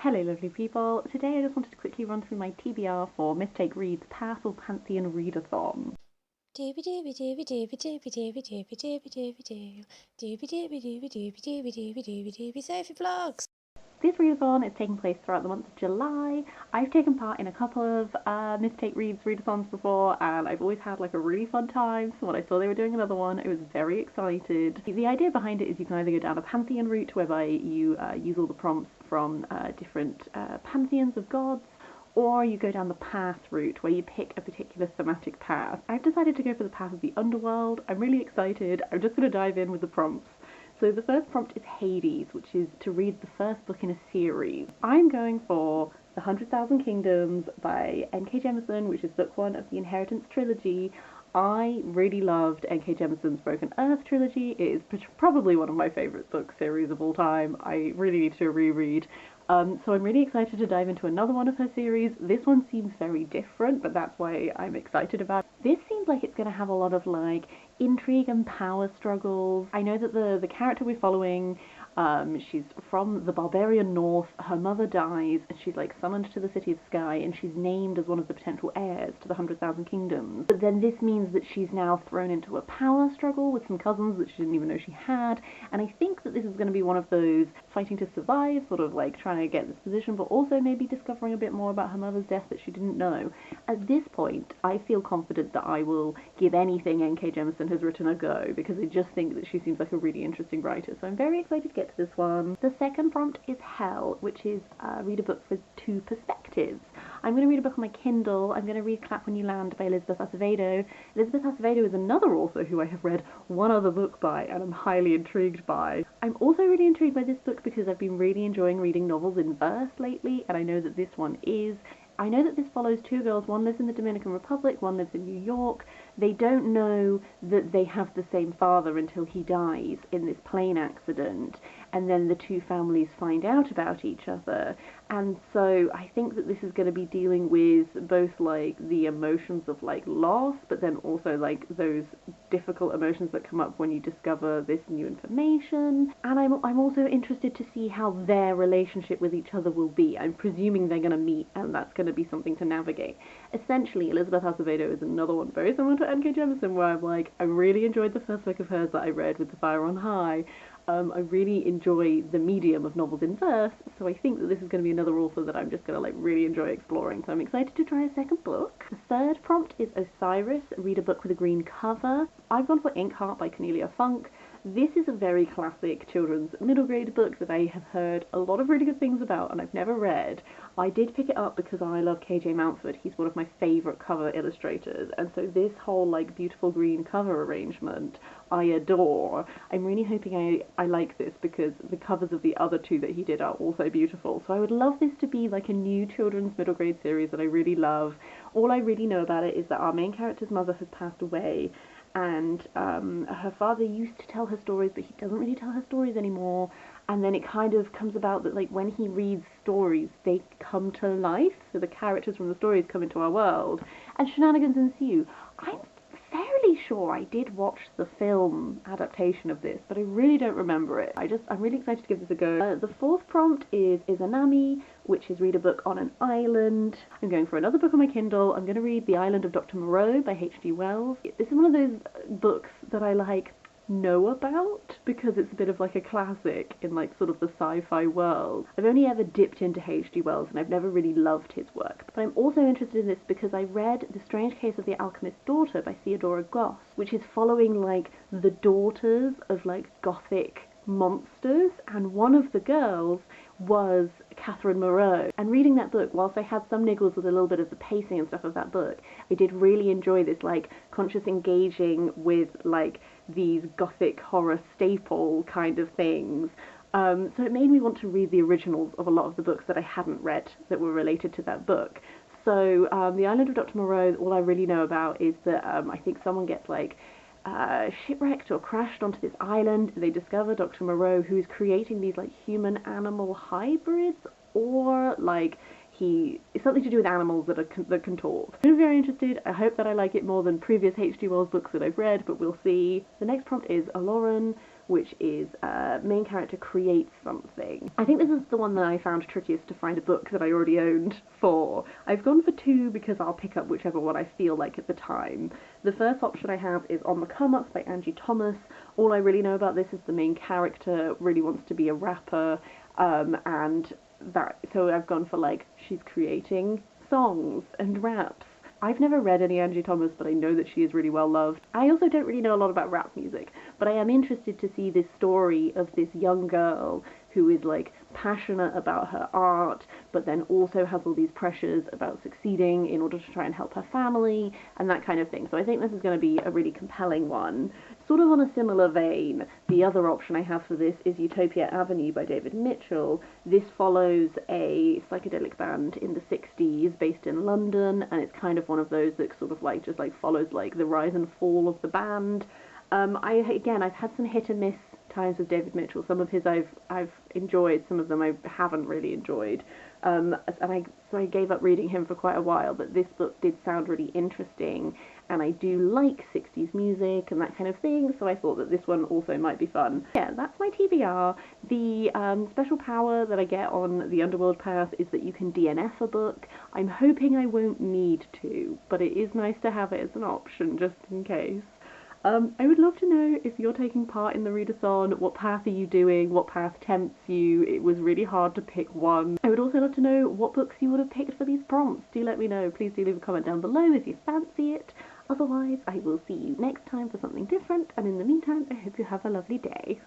Hello lovely people, today I just wanted to quickly run through my TBR for MythTake Reads Pass or Pantheon Readathon. Sophie Vlogs! This readathon is taking place throughout the month of July. I've taken part in a couple of MythTake Reads readathons before, and I've always had like a really fun time, so when I saw they were doing another one, I was very excited. The idea behind it is you can either go down a Pantheon route, whereby you use all the prompts from different pantheons of gods, or you go down the path route where you pick a particular thematic path. I've decided to go for the path of the underworld. I'm really excited. I'm just going to dive in with the prompts. So the first prompt is Hades, which is to read the first book in a series. I'm going for The 100,000 Kingdoms by N.K. Jemisin, which is book one of the Inheritance trilogy. I really loved N.K. Jemisin's Broken Earth trilogy. It is probably one of my favourite book series of all time. I really need to reread. So I'm really excited to dive into another one of her series. This one seems very different, but that's why I'm excited about it. This seems like it's going to have a lot of like intrigue and power struggles. I know that the character we're following, she's from the barbarian north, her mother dies, and she's like summoned to the City of Sky, and she's named as one of the potential heirs to the 100,000 Kingdoms. But then this means that she's now thrown into a power struggle with some cousins that she didn't even know she had, and I think that this is going to be one of those fighting to survive, sort of like trying to get this position, but also maybe discovering a bit more about her mother's death that she didn't know. At this point, I feel confident that I will give anything N.K. Jemisin has written a go, because I just think that she seems like a really interesting writer, so I'm very excited to get to this one. The second prompt is Hell, which is read a book with two perspectives. I'm going to read a book on my Kindle. I'm going to read Clap When You Land by Elizabeth Acevado. Elizabeth Acevado is another author who I have read one other book by and I'm highly intrigued by. I'm also really intrigued by this book because I've been really enjoying reading novels in verse lately, and I know that this one is. I know that this follows two girls, one lives in the Dominican Republic, one lives in New York. They don't know that they have the same father until he dies in this plane accident, and then the two families find out about each other. And so I think that this is going to be dealing with both like the emotions of like loss, but then also like those difficult emotions that come up when you discover this new information. And I'm also interested to see how their relationship with each other will be. I'm presuming they're going to meet, and that's going to be something to navigate. Essentially, Elizabeth Acevado is another one very similar to N.K. Jemisin, where I'm like, I really enjoyed the first book of hers that I read with The Fire on High. I really enjoy the medium of novels in verse, so I think that this is going to be another author that I'm just going to like really enjoy exploring, so I'm excited to try a second book. The third prompt is Osiris, read a book with a green cover. I've gone for Inkheart by Cornelia Funke. This is a very classic children's middle grade book that I have heard a lot of really good things about and I've never read. I did pick it up because I love KJ Mountford. He's one of my favourite cover illustrators, and so this whole like beautiful green cover arrangement I adore. I'm really hoping I like this because the covers of the other two that he did are also beautiful, so I would love this to be like a new children's middle grade series that I really love. All I really know about it is that our main character's mother has passed away, and her father used to tell her stories, but he doesn't really tell her stories anymore. And then it kind of comes about that like when he reads stories, they come to life, so the characters from the stories come into our world, and shenanigans ensue. I'm fairly sure I did watch the film adaptation of this, but I really don't remember it. I'm really excited to give this a go. The fourth prompt is Izanami, which is read a book on an island. I'm going for another book on my Kindle. I'm going to read The Island of Dr Moreau by H.G. Wells. This is one of those books that I like know about because it's a bit of like a classic in like sort of the sci-fi world. I've only ever dipped into H.G. Wells and I've never really loved his work, but I'm also interested in this because I read The Strange Case of the Alchemist's Daughter by Theodora Goss, which is following like the daughters of like gothic monsters, and one of the girls was Catherine Moreau. And reading that book, whilst I had some niggles with a little bit of the pacing and stuff of that book, I did really enjoy this like conscious engaging with like these gothic horror staple kind of things. So it made me want to read the originals of a lot of the books that I hadn't read that were related to that book. So The Island of Dr Moreau, all I really know about is that I think someone gets like shipwrecked or crashed onto this island. They discover Dr. Moreau, who's creating these like human-animal hybrids, or like it's something to do with animals that can talk. I'm very interested. I hope that I like it more than previous H.G. Wells books that I've read, but we'll see. The next prompt is Aloran, which is main character creates something. I think this is the one that I found trickiest to find a book that I already owned for. I've gone for two because I'll pick up whichever one I feel like at the time. The first option I have is On the Come Up by Angie. All I really know about this is the main character really wants to be a rapper, and so I've gone for like she's creating songs and raps. I've never read any Angie Thomas, but I know that she is really well loved. I also don't really know a lot about rap music, but I am interested to see this story of this young girl who is like passionate about her art, but then also has all these pressures about succeeding in order to try and help her family and that kind of thing. So I think this is going to be a really compelling one. Sort of on a similar vein, the other option I have for this is Utopia Avenue by David Mitchell. This follows a psychedelic band in the 60s based in London, and it's kind of one of those that sort of like just like follows like the rise and fall of the band. I've had some hit and miss times with David Mitchell. Some of his I've enjoyed, some of them I haven't really enjoyed. So I gave up reading him for quite a while, but this book did sound really interesting, and I do like 60s music and that kind of thing, so I thought that this one also might be fun. Yeah, that's my TBR. The special power that I get on the Underworld Path is that you can DNF a book. I'm hoping I won't need to, but it is nice to have it as an option just in case. I would love to know if you're taking part in the readathon. What path are you doing? What path tempts you? It was really hard to pick one. I would also love to know what books you would have picked for these prompts. Do let me know. Please do leave a comment down below if you fancy it. Otherwise, I will see you next time for something different, and in the meantime, I hope you have a lovely day.